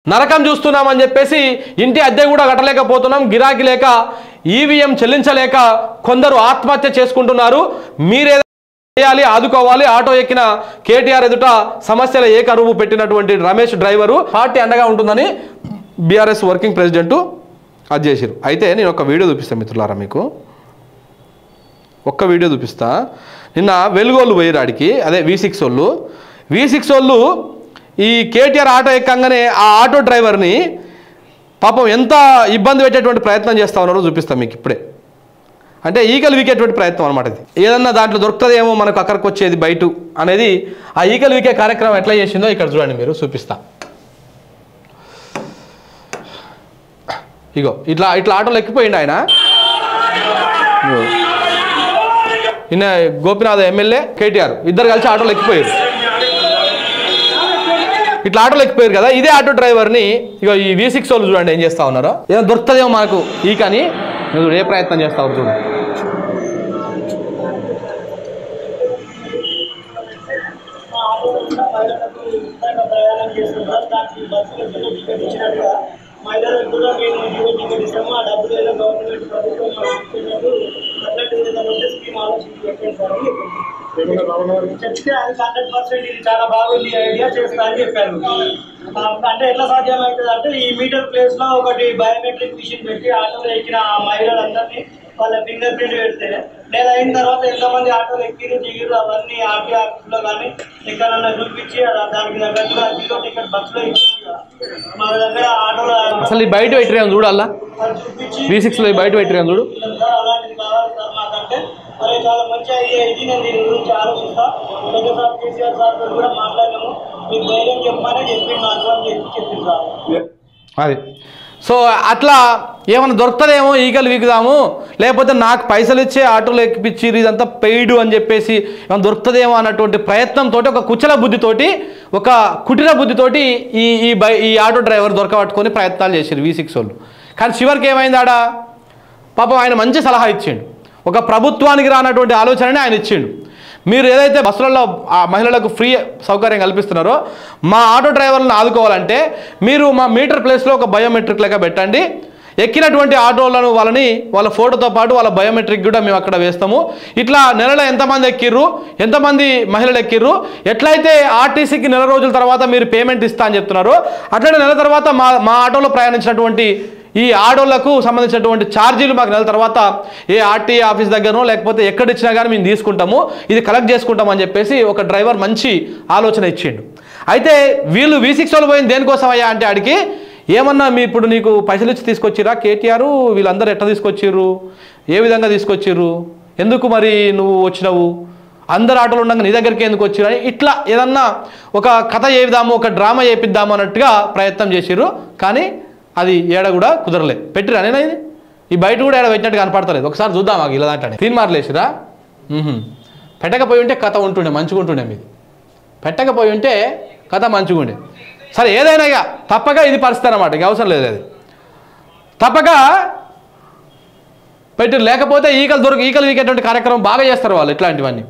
నరకం చూస్తున్నామని చెప్పేసి ఇంటి అద్దె కూడా కట్టలేకపోతున్నాం, గిరాకీ లేక ఈవీఎం చెల్లించలేక కొందరు ఆత్మహత్య చేసుకుంటున్నారు. మీరేదో చేయాలి, ఆదుకోవాలి. ఆటో ఎక్కిన కేటీఆర్ ఎదుట సమస్యల ఏకరువు పెట్టినటువంటి రమేష్ డ్రైవరు పార్టీ అండగా ఉంటుందని బీఆర్ఎస్ వర్కింగ్ ప్రెసిడెంట్ అది చేసిరు. అయితే నేను ఒక వీడియో చూపిస్తాను మిత్రులారా, మీకు ఒక్క వీడియో చూపిస్తా. నిన్న వెలుగోళ్ళు పోయిరాడికి, అదే V6 వాళ్ళు ఈ కేటీఆర్ ఆటో ఎక్కంగానే ఆ ఆటో డ్రైవర్ని పాపం ఎంత ఇబ్బంది పెట్టేటువంటి ప్రయత్నం చేస్తా ఉన్నారో చూపిస్తాం మీకు ఇప్పుడే. అంటే ఈకలు వీకేటువంటి ప్రయత్నం అనమాట ఇది. ఏదన్నా దాంట్లో దొరుకుతుందేమో మనకు అక్కడికి వచ్చేది బయట అనేది ఆ ఈకలు వీకే కార్యక్రమం ఎట్లా చేసిందో ఇక్కడ చూడండి, మీరు చూపిస్తా. ఇగో ఇట్లా ఆటోలో ఎక్కిపోయిండు ఆయన. నిన్న గోపినాథ్ ఎమ్మెల్యే కేటీఆర్ ఇద్దరు కలిసి ఆటోలో ఎక్కిపోయారు. ఇట్లా ఆటోలో ఎక్కిపోయారు కదా, ఇదే ఆటో డ్రైవర్ని ఇక ఈ V6 వాళ్ళు చూడండి ఏం చేస్తా ఉన్నారో. ఏదో దొరుకుతుందేమో మనకు ఈ కానీ నువ్వు ఏ ప్రయత్నం చేస్తావు చూడు. మహిళలకు కూడా మేము టికెట్ ఇస్తాము, ఆ డబ్బులు ఏదో గవర్నమెంట్ ప్రభుత్వం అట్లాంటి ఏదైనా స్కీమ్ ఆలోచించి పెట్టండి సార్ అని చెప్తే అది 100% ఇది చాలా బాగుంది ఐడియా చేస్తా అని చెప్పారు. అంటే ఎట్లా సాధ్యం అవుతుంది అంటే ఈ మీటర్ ప్లేస్ లో ఒకటి బయోమెట్రిక్ మిషన్ పెట్టి ఆటోలో ఎక్కిన ఆ మహిళలందరినీ వాళ్ళ ఫింగర్ ప్రింట్ పెడితే లేదా అయిన తర్వాత ఎంతమంది ఆటోలు ఎక్కిరు దిగిరు అవన్నీ ఆర్టీ ఆఫీస్ లో కానీ ఎక్కడన్నా చూపించి దానికి తగ్గట్టుగా 0 టికెట్ బస్సులో ఇచ్చారు. మా దగ్గర ఆటోలో అసలు ఈ బయట పెట్టిరేం చూడాలా, చూపించి V6 లో బయట పెట్టిరేం చూడు. అలాంటిది కావాలి సార్ మాకంటే, మరి చాలా మంచి ఐడియా ఇది, నేను దీని గురించి ఆలోచిస్తా. పెద్ద సార్ కేసీఆర్ సార్ కూడా మాట్లాడినాము, మీకు ధైర్యం చెప్పమని చెప్పింది నాకు అని చెప్పింది సార్. అది సో అట్లా ఏమైనా దొరుకుతుందేమో ఈకలు వీకుదాము, లేకపోతే నాకు పైసలు ఇచ్చే ఆటోలో ఎక్కిపించిరు ఇదంతా పెయిడ్ అని చెప్పేసి ఏమైనా దొరుకుతుందేమో అన్నటువంటి ప్రయత్నంతో ఒక కుచల బుద్ధితోటి ఒక కుటిల బుద్ధితోటి ఈ ఆటో డ్రైవర్ దొరకబట్టుకొని ప్రయత్నాలు చేశారు V6 వాళ్ళు. కానీ చివరికి ఏమైంది ఆడ పాపం ఆయన మంచి సలహా ఇచ్చిండు, ఒక ప్రభుత్వానికి రానటువంటి ఆలోచనని ఆయన ఇచ్చిండు. మీరు ఏదైతే బస్సులలో ఆ మహిళలకు ఫ్రీ సౌకర్యం కల్పిస్తున్నారో మా ఆటో డ్రైవర్లను ఆదుకోవాలంటే మీరు మా మీటర్ ప్లేస్లో ఒక బయోమెట్రిక్ లెక్క పెట్టండి, ఎక్కినటువంటి ఆటోలను వాళ్ళ ఫోటోతో పాటు వాళ్ళ బయోమెట్రిక్ కూడా మేము అక్కడ వేస్తాము. ఇట్లా నెలలో ఎంతమంది ఎక్కిర్రు, ఎంతమంది మహిళలు ఎక్కిర్రు, ఎట్లయితే ఆర్టీసీకి నెల రోజుల తర్వాత మీరు పేమెంట్ ఇస్తా అని చెప్తున్నారో అట్లనే నెల తర్వాత మా ఆటోలో ప్రయాణించినటువంటి ఈ ఆటోలకు సంబంధించినటువంటి ఛార్జీలు మాకు నెల తర్వాత ఏ ఆర్టీఏ ఆఫీస్ దగ్గరనో లేకపోతే ఎక్కడిచ్చినా కానీ మేము తీసుకుంటాము, ఇది కలెక్ట్ చేసుకుంటాము అని చెప్పేసి ఒక డ్రైవర్ మంచి ఆలోచన ఇచ్చిండు. అయితే వీళ్ళు V6 వాళ్ళు పోయింది దేనికోసం అయ్యా అంటే ఆడికి ఏమన్నా ఇప్పుడు నీకు పైసలు ఇచ్చి తీసుకొచ్చిరా కేటీఆర్, వీళ్ళందరూ ఎట్లా తీసుకొచ్చిర్రు, ఏ విధంగా తీసుకొచ్చిర్రు, ఎందుకు మరి నువ్వు వచ్చినావు, అందరు ఆటోలు ఉండగా నీ దగ్గరికి ఎందుకు వచ్చిర్రు అని ఇట్లా ఏదన్నా ఒక కథ చేద్దాము, ఒక డ్రామా చేపిద్దాము అన్నట్టుగా ప్రయత్నం చేసిర్రు. కానీ అది ఏడ కూడా కుదరలే. పెట్టిరా నేను ఇది ఈ బయట కూడా ఏడ పెట్టినట్టు కనపడతలేదు. ఒకసారి చూద్దాం మాకు ఇలా దాంట్లోనే తీన్ మార్లేసిరా. పెట్టకపోయి ఉంటే కథ ఉంటుండే మంచిగా ఉంటుండే, మీది పెట్టకపోయి ఉంటే కథ మంచిగా ఉండే. సరే ఏదైనా ఇక తప్పక ఇది పరిస్థితి అన్నమాట, ఇక అవసరం లేదు, అది తప్పక పెట్టి లేకపోతే ఈకలు వీకేటువంటి కార్యక్రమం బాగా చేస్తారు వాళ్ళు ఇట్లాంటివన్నీ.